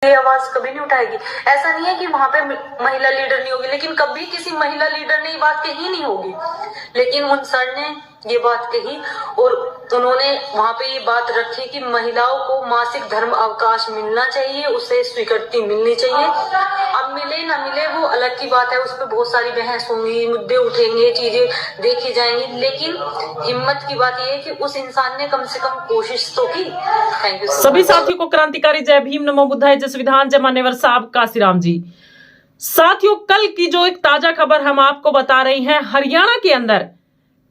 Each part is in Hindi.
ये आवाज कभी नहीं उठाएगी। ऐसा नहीं है कि वहां पे महिला लीडर नहीं होगी, लेकिन कभी किसी महिला लीडर ने ये बात कही नहीं होगी। लेकिन उन सर ने ये बात कही और उन्होंने वहां पे ये बात रखी कि महिलाओं को मासिक धर्म अवकाश मिलना चाहिए, उसे स्वीकृति मिलनी चाहिए। अब मिले ना मिले वो अलग की बात है, उस पर बहुत सारी बहस होंगी, मुद्दे उठेंगे, चीजें देखी जाएंगी, लेकिन हिम्मत की बात यह है कि उस इंसान ने कम से कम कोशिश तो की। Thank you. सभी साथियों को क्रांतिकारी जय भीम, नमो बुद्धाय, जय संविधान, जय मान्यवर साहब काशीराम जी। साथियों, कल की जो एक ताजा खबर हम आपको बता रहे हैं, हरियाणा के अंदर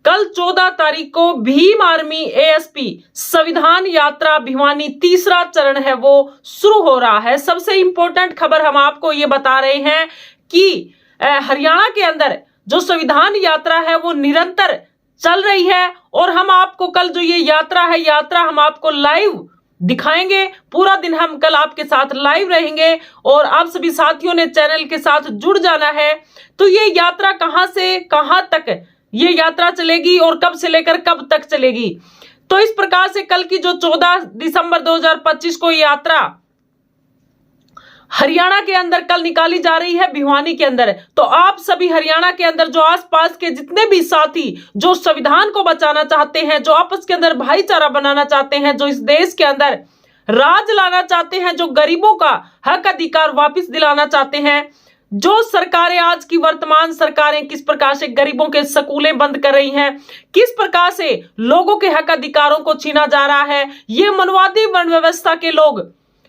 कल 14 तारीख को भीम आर्मी एएसपी संविधान यात्रा भिवानी तीसरा चरण है वो शुरू हो रहा है। सबसे इंपॉर्टेंट खबर हम आपको ये बता रहे हैं कि हरियाणा के अंदर जो संविधान यात्रा है वो निरंतर चल रही है और हम आपको कल जो ये यात्रा हम आपको लाइव दिखाएंगे। पूरा दिन हम कल आपके साथ लाइव रहेंगे और आप सभी साथियों ने चैनल के साथ जुड़ जाना है। तो ये यात्रा कहां से कहां तक ये यात्रा चलेगी और कब से लेकर कब तक चलेगी, तो इस प्रकार से कल की जो 14 दिसंबर 2025 को यात्रा हरियाणा के अंदर कल निकाली जा रही है भिवानी के अंदर। तो आप सभी हरियाणा के अंदर जो आसपास के जितने भी साथी जो संविधान को बचाना चाहते हैं, जो आपस के अंदर भाईचारा बनाना चाहते हैं, जो इस देश के अंदर राज लाना चाहते हैं, जो गरीबों का हक अधिकार वापस दिलाना चाहते हैं, जो सरकारें आज की वर्तमान सरकारें किस प्रकार से गरीबों के स्कूलें बंद कर रही हैं, किस प्रकार से लोगों के हक अधिकारों को छीना जा रहा है, ये मनवादी वर्ण व्यवस्था के लोग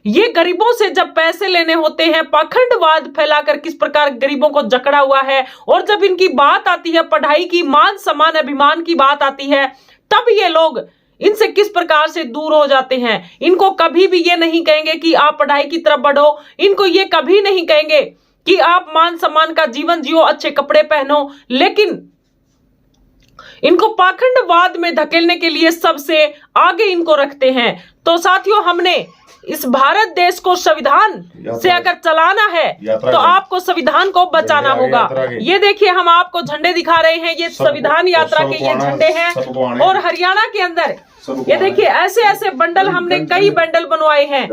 ये गरीबों से जब पैसे लेने होते हैं, पाखंडवाद फैलाकर किस प्रकार गरीबों को जकड़ा हुआ है, और जब इनकी बात आती है पढ़ाई की, मान सम्मान अभिमान की बात आती है, तब ये लोग इनसे किस प्रकार से दूर हो जाते हैं। इनको कभी भी ये नहीं कहेंगे कि आप पढ़ाई की तरफ बढ़ो, इनको ये कभी नहीं कहेंगे कि आप मान सम्मान का जीवन जियो, अच्छे कपड़े पहनो, लेकिन इनको पाखंडवाद में धकेलने के लिए सबसे आगे इनको रखते हैं। तो साथियों, हमने इस भारत देश को संविधान से अगर चलाना है तो आपको संविधान को बचाना होगा। ये देखिए, हम आपको झंडे दिखा रहे हैं, ये संविधान यात्रा के ये झंडे हैं। और हरियाणा के अंदर ये देखिए ऐसे ऐसे बंडल, हमने कई बंडल बनवाए हैं।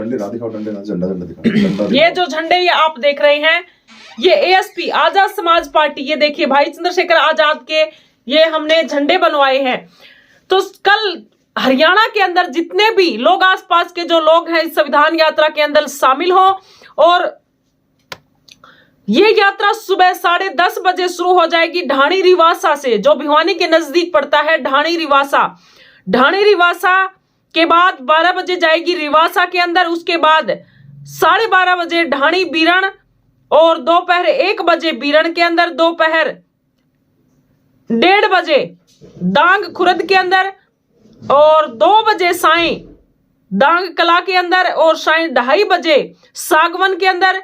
ये जो झंडे ये आप देख रहे हैं, ये एएसपी आजाद समाज पार्टी, ये देखिए भाई चंद्रशेखर आजाद के ये हमने झंडे बनवाए हैं। तो कल हरियाणा के अंदर जितने भी लोग आसपास के जो लोग हैं इस संविधान यात्रा के अंदर शामिल हो, और ये यात्रा सुबह 10:30 बजे शुरू हो जाएगी ढाणी रिवासा से, जो भिवानी के नजदीक पड़ता है। ढाणी रिवासा के बाद 12 बजे जाएगी रिवासा के अंदर, उसके बाद 12:30 बजे ढाणी बीरण, और दोपहर 1 बजे बीरण के अंदर, दोपहर 1:30 बजे डांग खुरद के अंदर, और 2 बजे साई डांग कला के अंदर, और साई 2:30 बजे सागवन के अंदर,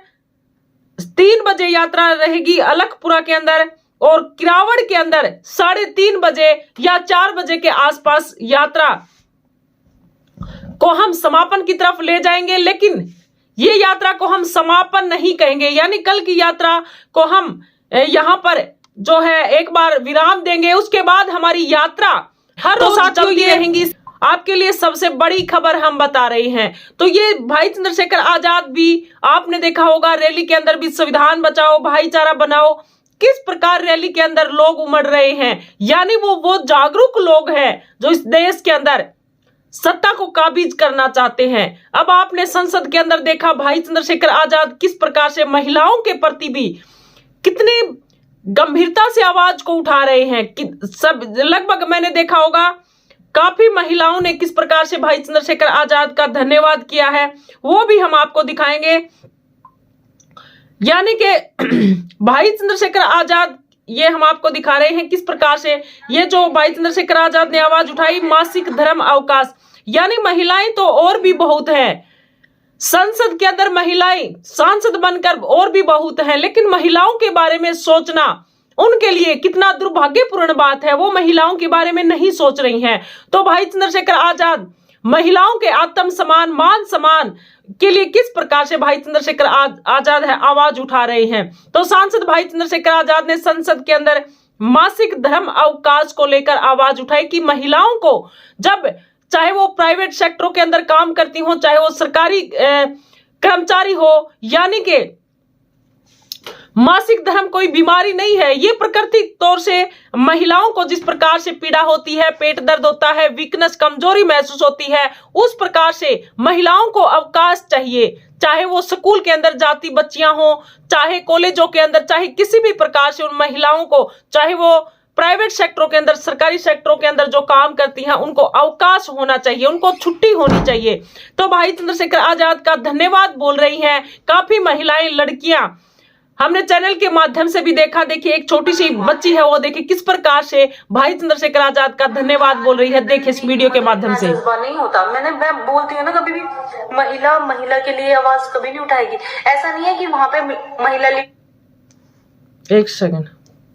3 बजे यात्रा रहेगी अलखपुरा के अंदर, और किरावड़ के अंदर 3:30 बजे या 4 बजे के आसपास यात्रा को हम समापन की तरफ ले जाएंगे। लेकिन ये यात्रा को हम समापन नहीं कहेंगे, यानी कल की यात्रा को हम यहां पर जो है एक बार विराम देंगे, उसके बाद हमारी यात्रा हर रोज चलती रहेंगी। आपके लिए सबसे बड़ी खबर हम बता रहे हैं। तो ये भाई चंद्रशेखर आजाद भी आपने देखा होगा, रैली के अंदर भी संविधान बचाओ, भाईचारा बनाओ, किस प्रकार रैली के अंदर लोग उमड़ रहे हैं। यानी वो जागरूक लोग हैं जो इस देश के अंदर सत्ता को काबिज करना चाहते हैं। अब आपने संसद के अंदर देखा भाई चंद्रशेखर आजाद किस प्रकार से महिलाओं के प्रति भी कितनी गंभीरता से आवाज को उठा रहे हैं कि सब लगभग मैंने देखा होगा काफी महिलाओं ने किस प्रकार से भाई चंद्रशेखर आजाद का धन्यवाद किया है, वो भी हम आपको दिखाएंगे। यानी कि भाई चंद्रशेखर आजाद ये हम आपको दिखा रहे हैं किस प्रकार से ये जो भाई चंद्रशेखर आजाद ने आवाज उठाई, मासिक धर्म अवकाश, यानी महिलाएं तो और भी बहुत हैं, संसद के अंदर महिलाएं सांसद बनकर और भी बहुत हैं, लेकिन महिलाओं के बारे में सोचना उनके लिए कितना दुर्भाग्यपूर्ण बात है, वो महिलाओं के बारे में नहीं सोच रही हैं। तो भाई चंद्रशेखर आजाद महिलाओं के आत्म सम्मान, मान सम्मान के लिए किस प्रकार से भाई चंद्रशेखर आजाद है आवाज उठा रहे हैं। तो सांसद भाई चंद्रशेखर आजाद ने संसद के अंदर मासिक धर्म अवकाश को लेकर आवाज उठाई कि महिलाओं को, जब चाहे वो प्राइवेट सेक्टरों के अंदर काम करती हो, चाहे वो सरकारी कर्मचारी हो, यानी कि मासिक धर्म कोई बीमारी नहीं है। ये प्राकृतिक तौर से महिलाओं को जिस प्रकार से पीड़ा होती है, पेट दर्द होता है, वीकनेस, कमजोरी महसूस होती है, उस प्रकार से महिलाओं को अवकाश चाहिए। चाहे वो स्कूल के अंदर जाती बच्चियां हो, चाहे कॉलेजों के अंदर, चाहे किसी भी प्रकार से उन महिलाओं को, चाहे वो प्राइवेट सेक्टरों के अंदर, सरकारी सेक्टरों के अंदर जो काम करती हैं, उनको अवकाश होना चाहिए, उनको छुट्टी होनी चाहिए। तो भाई चंद्रशेखर आजाद का धन्यवाद बोल रही हैं काफी महिलाएं, लड़कियां। हमने चैनल के माध्यम से भी देखा, देखिए एक छोटी सी बच्ची है, वो देखिए किस प्रकार से भाई चंद्रशेखर आजाद का धन्यवाद बोल रही है। देखिए इस वीडियो के माध्यम से। जज्बा नहीं होता, मैं बोलती हूँ ना, कभी भी महिला के लिए आवाज कभी नहीं उठाएगी। ऐसा नहीं है कि वहां पे महिला, एक सेकंड,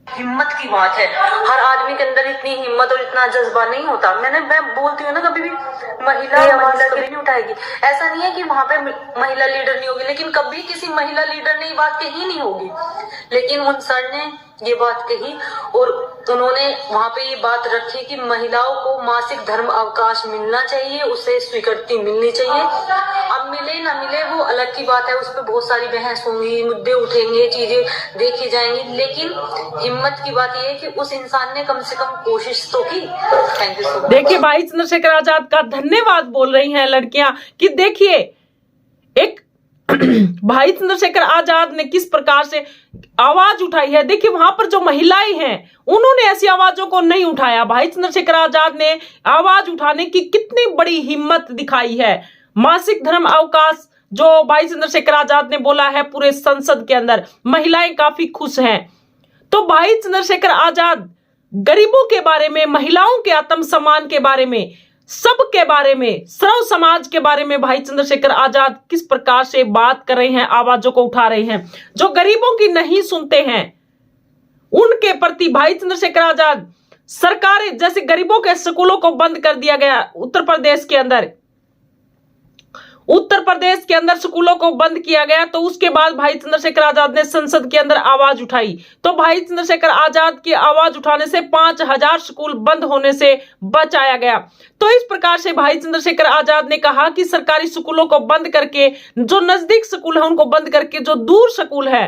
हिम्मत की बात है। हर आदमी के अंदर इतनी हिम्मत और इतना जज्बा नहीं होता। मैं बोलती हूँ ना, कभी भी महिला कभी नहीं उठाएगी। ऐसा नहीं है कि वहां पे महिला लीडर नहीं होगी, लेकिन कभी किसी महिला लीडर ने ये बात कही नहीं होगी। लेकिन उन सर ने ये बात कही और उन्होंने वहां पे ये बात रखी कि महिलाओं को मासिक धर्म अवकाश मिलना चाहिए, उसे स्वीकृति मिलनी चाहिए। अब मिले ना मिले वो अलग की बात है, उस पर बहुत सारी बहस होंगी, मुद्दे उठेंगे, चीजें देखी जाएंगी, लेकिन हिम्मत की बात ये है कि उस इंसान ने कम से कम कोशिश तो की। Thank you so much. देखिए भाई चंद्रशेखर आजाद का धन्यवाद बोल रही हैं लड़कियां कि देखिए एक भाई चंद्रशेखर आजाद ने किस प्रकार से आवाज उठाई है। देखिए वहां पर जो महिलाएं हैं उन्होंने ऐसी आवाजों को नहीं उठाया। भाई चंद्रशेखर आजाद ने आवाज उठाने की कितनी बड़ी हिम्मत दिखाई है। मासिक धर्म अवकाश जो भाई चंद्रशेखर आजाद ने बोला है पूरे संसद के अंदर, महिलाएं काफी खुश हैं। तो भाई चंद्रशेखर आजाद गरीबों के बारे में, महिलाओं के आत्मसम्मान के बारे में, सब के बारे में, सर्व समाज के बारे में भाई चंद्रशेखर आजाद किस प्रकार से बात कर रहे हैं, आवाजों को उठा रहे हैं। जो गरीबों की नहीं सुनते हैं उनके प्रति भाई चंद्रशेखर आजाद, सरकारें जैसे गरीबों के स्कूलों को बंद कर दिया गया उत्तर प्रदेश के अंदर स्कूलों को बंद किया गया, तो उसके बाद भाई चंद्रशेखर आजाद ने संसद के अंदर आवाज उठाई। तो भाई चंद्रशेखर आजाद की आवाज उठाने से 5000 स्कूल बंद होने से बचाया गया। तो इस प्रकार से भाई चंद्रशेखर आजाद ने कहा कि सरकारी स्कूलों को बंद करके, जो नजदीक स्कूल है उनको बंद करके, जो दूर स्कूल है,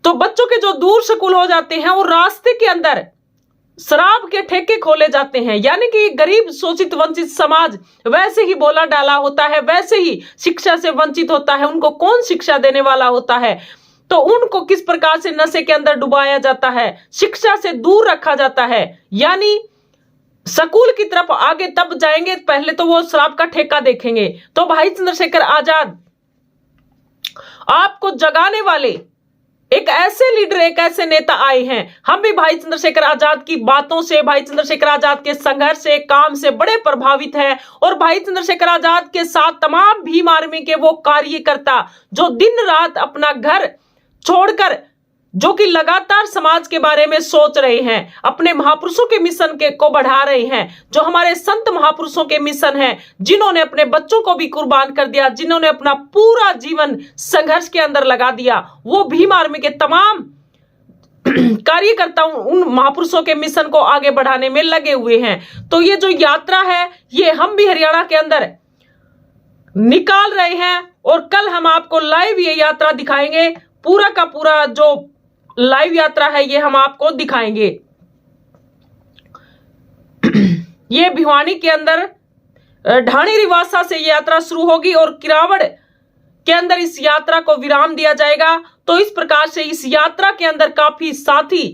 तो बच्चों के जो दूर स्कूल हो जाते हैं वो रास्ते के अंदर शराब के ठेके खोले जाते हैं। यानी कि गरीब शोषित वंचित समाज वैसे ही बोला डाला होता है, वैसे ही शिक्षा से वंचित होता है। उनको कौन शिक्षा देने वाला होता है, तो उनको किस प्रकार से नशे के अंदर डुबाया जाता है, शिक्षा से दूर रखा जाता है। यानी स्कूल की तरफ आगे तब जाएंगे, पहले तो वो शराब का ठेका देखेंगे। तो भाई चंद्रशेखर आजाद आपको जगाने वाले एक ऐसे लीडर, एक ऐसे नेता आए हैं। हम भी भाई चंद्रशेखर आजाद की बातों से, भाई चंद्रशेखर आजाद के संघर्ष से, काम से बड़े प्रभावित हैं। और भाई चंद्रशेखर आजाद के साथ तमाम भीम आर्मी के वो कार्यकर्ता जो दिन रात अपना घर छोड़कर, जो कि लगातार समाज के बारे में सोच रहे हैं, अपने महापुरुषों के मिशन को बढ़ा रहे हैं, जो हमारे संत महापुरुषों के मिशन हैं, जिन्होंने अपने बच्चों को भी कुर्बान कर दिया, जिन्होंने अपना पूरा जीवन संघर्ष के अंदर लगा दिया, वो भीम आर्मी के तमाम कार्यकर्ता उन महापुरुषों के मिशन को आगे बढ़ाने में लगे हुए हैं। तो ये जो यात्रा है, ये हम भी हरियाणा के अंदर निकाल रहे हैं और कल हम आपको लाइव ये यात्रा दिखाएंगे। पूरा का पूरा जो लाइव यात्रा है ये हम आपको दिखाएंगे। ये भिवानी के अंदर ढाणी रिवासा से ये यात्रा शुरू होगी और किरावड़ के अंदर इस यात्रा को विराम दिया जाएगा। तो इस प्रकार से इस यात्रा के अंदर काफी साथी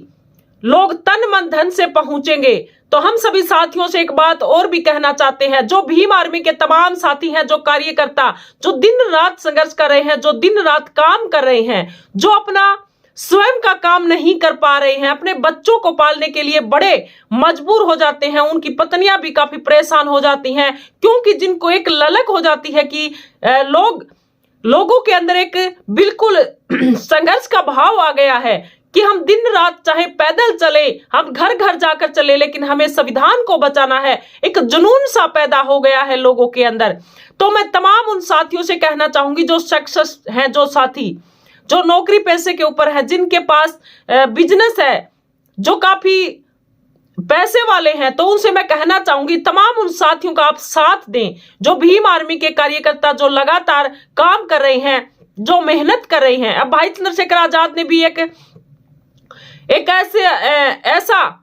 लोग तन मन धन से पहुंचेंगे। तो हम सभी साथियों से एक बात और भी कहना चाहते हैं, जो भीम आर्मी के तमाम साथी हैं, जो कार्यकर्ता, जो दिन रात संघर्ष कर रहे हैं, जो दिन रात काम कर रहे हैं, जो अपना स्वयं का काम नहीं कर पा रहे हैं, अपने बच्चों को पालने के लिए बड़े मजबूर हो जाते हैं, उनकी पत्नियां भी काफी परेशान हो जाती हैं, क्योंकि जिनको एक ललक हो जाती है कि लोगों के अंदर एक बिल्कुल संघर्ष का भाव आ गया है कि हम दिन रात चाहे पैदल चले, हम घर घर जाकर चले, लेकिन हमें संविधान को बचाना है। एक जुनून सा पैदा हो गया है लोगों के अंदर। तो मैं तमाम उन साथियों से कहना चाहूंगी, जो सक्सेस हैं, जो साथी जो नौकरी पैसे के ऊपर है, जिनके पास बिजनेस है, जो काफी पैसे वाले हैं तो उनसे मैं कहना चाहूंगी, तमाम उन साथियों का आप साथ दें जो भीम आर्मी के कार्यकर्ता जो लगातार काम कर रहे हैं, जो मेहनत कर रहे हैं। अब भाई चंद्रशेखर आजाद ने भी एक ऐसा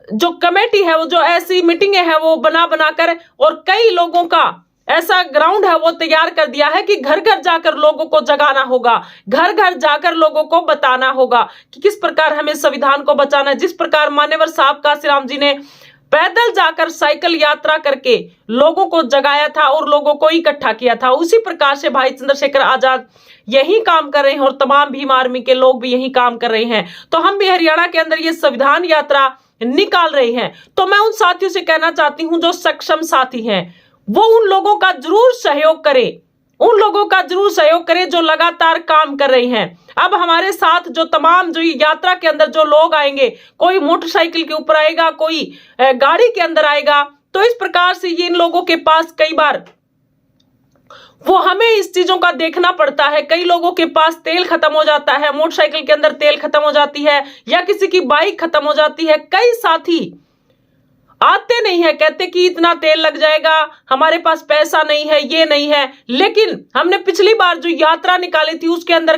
जो कमेटी है, वो जो ऐसी मीटिंगें हैं वो बनाकर और कई लोगों का ऐसा ग्राउंड है वो तैयार कर दिया है कि घर घर जाकर लोगों को जगाना होगा, घर घर जाकर लोगों को बताना होगा कि किस प्रकार हमें संविधान को बचाना है। जिस प्रकार मान्यवर साहब काशीराम जी ने पैदल जाकर साइकिल यात्रा करके लोगों को जगाया था और लोगों को इकट्ठा किया था, उसी प्रकार से भाई चंद्रशेखर आजाद यही काम कर रहे हैं और तमाम भीम आर्मी के लोग भी यही काम कर रहे हैं। तो हम भी हरियाणा के अंदर ये संविधान यात्रा निकाल रहे हैं। तो मैं उन साथियों से कहना चाहती हूं जो सक्षम साथी हैं, वो उन लोगों का जरूर सहयोग करें, उन लोगों का जरूर सहयोग करें जो लगातार काम कर रहे हैं। अब हमारे साथ जो तमाम जो यात्रा के अंदर जो लोग आएंगे, कोई मोटरसाइकिल के ऊपर आएगा, कोई गाड़ी के अंदर आएगा, तो इस प्रकार से ये इन लोगों के पास कई बार वो हमें इस चीजों का देखना पड़ता है। कई लोगों के पास तेल खत्म हो जाता है, मोटरसाइकिल के अंदर तेल खत्म हो जाती है, या किसी की बाइक खत्म हो जाती है। कई साथी आते नहीं है, कहते कि इतना तेल लग जाएगा, हमारे पास पैसा नहीं है, ये नहीं है। लेकिन हमने पिछली बार जो यात्रा निकाली थी उसके अंदर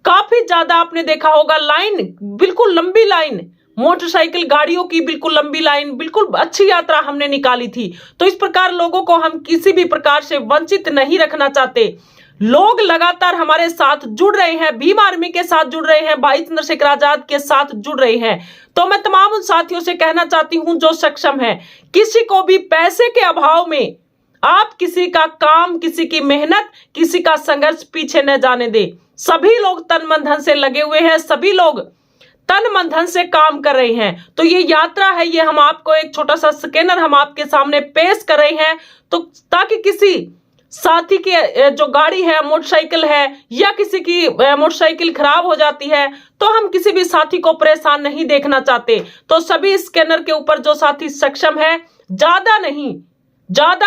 काफी ज्यादा आपने देखा होगा लाइन, बिल्कुल लंबी लाइन, मोटरसाइकिल गाड़ियों की बिल्कुल लंबी लाइन, बिल्कुल अच्छी यात्रा हमने निकाली थी। तो इस प्रकार लोगों को हम किसी भी प्रकार से वंचित नहीं रखना चाहते। लोग लगातार हमारे साथ जुड़ रहे हैं, भीम आर्मी के साथ जुड़ रहे हैं, भाई चंद्रशेखर आजाद के साथ जुड़ रहे हैं। तो मैं तमाम उन साथियों से कहना चाहती हूं जो सक्षम है, किसी को भी पैसे के अभाव में आप किसी का काम, किसी की मेहनत, किसी का संघर्ष पीछे न जाने दे। सभी लोग तन मन धन से लगे हुए हैं, सभी लोग तन मन धन से काम कर रहे हैं। तो ये यात्रा है, ये हम आपको एक छोटा सा स्कैनर हम आपके सामने पेश कर रहे हैं, तो ताकि किसी साथी की जो गाड़ी है, मोटरसाइकिल है, या किसी की मोटरसाइकिल खराब हो जाती है, तो हम किसी भी साथी को परेशान नहीं देखना चाहते। तो सभी स्कैनर के ऊपर जो साथी सक्षम है, ज्यादा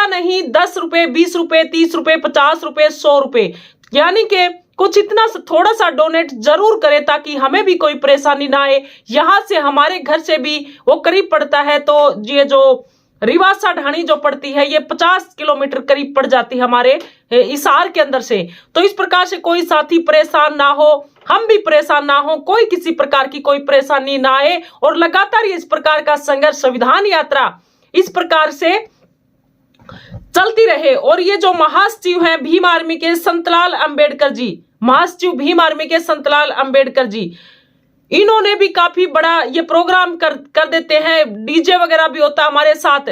नहीं 10 रुपए, 20 रुपए, 30 रुपए, 50 रुपए, 100 रुपए, यानी कि कुछ इतना थोड़ा सा डोनेट जरूर करें ताकि हमें भी कोई परेशानी ना आए। यहाँ से हमारे घर से भी वो करीब पड़ता है, तो ये जो रिवासा ढाणी जो पड़ती है, ये 50 किलोमीटर करीब पड़ जाती है हमारे हिसार के अंदर से। तो इस प्रकार से कोई साथी परेशान ना हो, हम भी परेशान ना हो, कोई किसी प्रकार की कोई परेशानी ना आए, और लगातार इस प्रकार का संघर्ष, संविधान यात्रा इस प्रकार से चलती रहे। और ये जो महासचिव हैं भीम आर्मी के संतलाल अंबेडकर जी, महासचिव भीम आर्मी के संतलाल अंबेडकर जी, इन्होंने भी काफी बड़ा ये प्रोग्राम कर देते हैं। डीजे वगैरह भी होता हमारे साथ,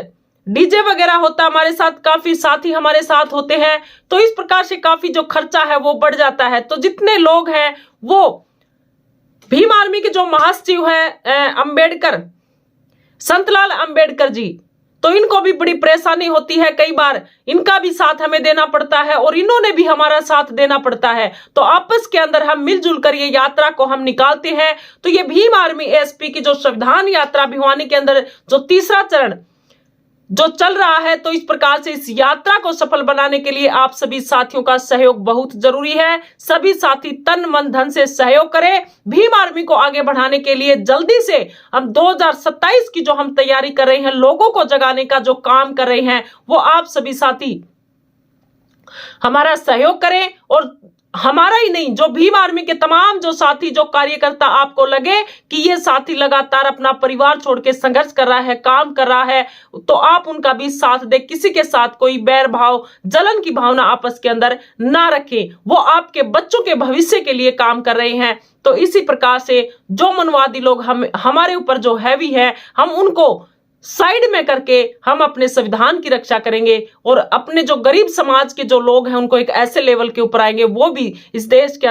डीजे वगैरह होता हमारे साथ, काफी साथी हमारे साथ होते हैं। तो इस प्रकार से काफी जो खर्चा है वो बढ़ जाता है। तो जितने लोग हैं वो भीम आर्मी के जो महासचिव है अंबेडकर, संतलाल अंबेडकर जी, तो इनको भी बड़ी परेशानी होती है, कई बार इनका भी साथ हमें देना पड़ता है और इन्होंने भी हमारा साथ देना पड़ता है। तो आपस के अंदर हम मिलजुल कर ये यात्रा को हम निकालते हैं। तो ये भीम आर्मी एसपी की जो संविधान यात्रा भिवानी के अंदर जो तीसरा चरण जो चल रहा है, तो इस प्रकार से इस यात्रा को सफल बनाने के लिए आप सभी साथियों का सहयोग बहुत जरूरी है। सभी साथी तन मन धन से सहयोग करें। भीम आर्मी को आगे बढ़ाने के लिए जल्दी से हम 2027 की जो हम तैयारी कर रहे हैं, लोगों को जगाने का जो काम कर रहे हैं, वो आप सभी साथी हमारा सहयोग करें। और हमारा ही नहीं, जो भीम आर्मी के तमाम जो साथी, जो कार्यकर्ता, आपको लगे कि ये साथी लगातार अपना परिवार छोड़ के संघर्ष कर रहा है, काम कर रहा है, तो आप उनका भी साथ दे। किसी के साथ कोई बैर भाव, जलन की भावना आपस के अंदर ना रखें। वो आपके बच्चों के भविष्य के लिए काम कर रहे हैं। तो इसी प्रकार से जो मनवादी लोग हमारे ऊपर जो हैवी है, हम उनको साइड में करके हम अपने संविधान की रक्षा करेंगे और अपने जो गरीब समाज के जो लोग हैं उनको एक ऐसे लेवल के ऊपर आएंगे, वो भी इस देश के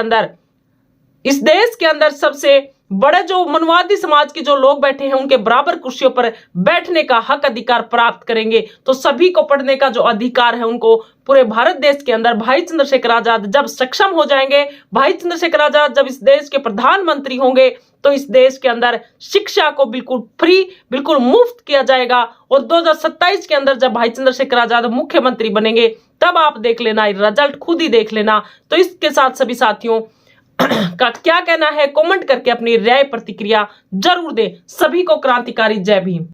अंदर सबसे बड़े जो मनवादी समाज के जो लोग बैठे हैं उनके बराबर कुर्सियों पर बैठने का हक अधिकार प्राप्त करेंगे। तो सभी को पढ़ने का जो अधिकार है उनको पूरे भारत देश के अंदर भाई चंद्रशेखर आजाद जब सक्षम हो जाएंगे, भाई चंद्रशेखर आजाद जब इस देश के प्रधानमंत्री होंगे, तो इस देश के अंदर शिक्षा को बिल्कुल फ्री, बिल्कुल मुफ्त किया जाएगा। और 2027 के अंदर जब भाई चंद्रशेखर आजाद मुख्यमंत्री बनेंगे, तब आप देख लेना, रिजल्ट खुद ही देख लेना। तो इसके साथ सभी साथियों का क्या कहना है, कमेंट करके अपनी राय प्रतिक्रिया जरूर दें। सभी को क्रांतिकारी जय भीम।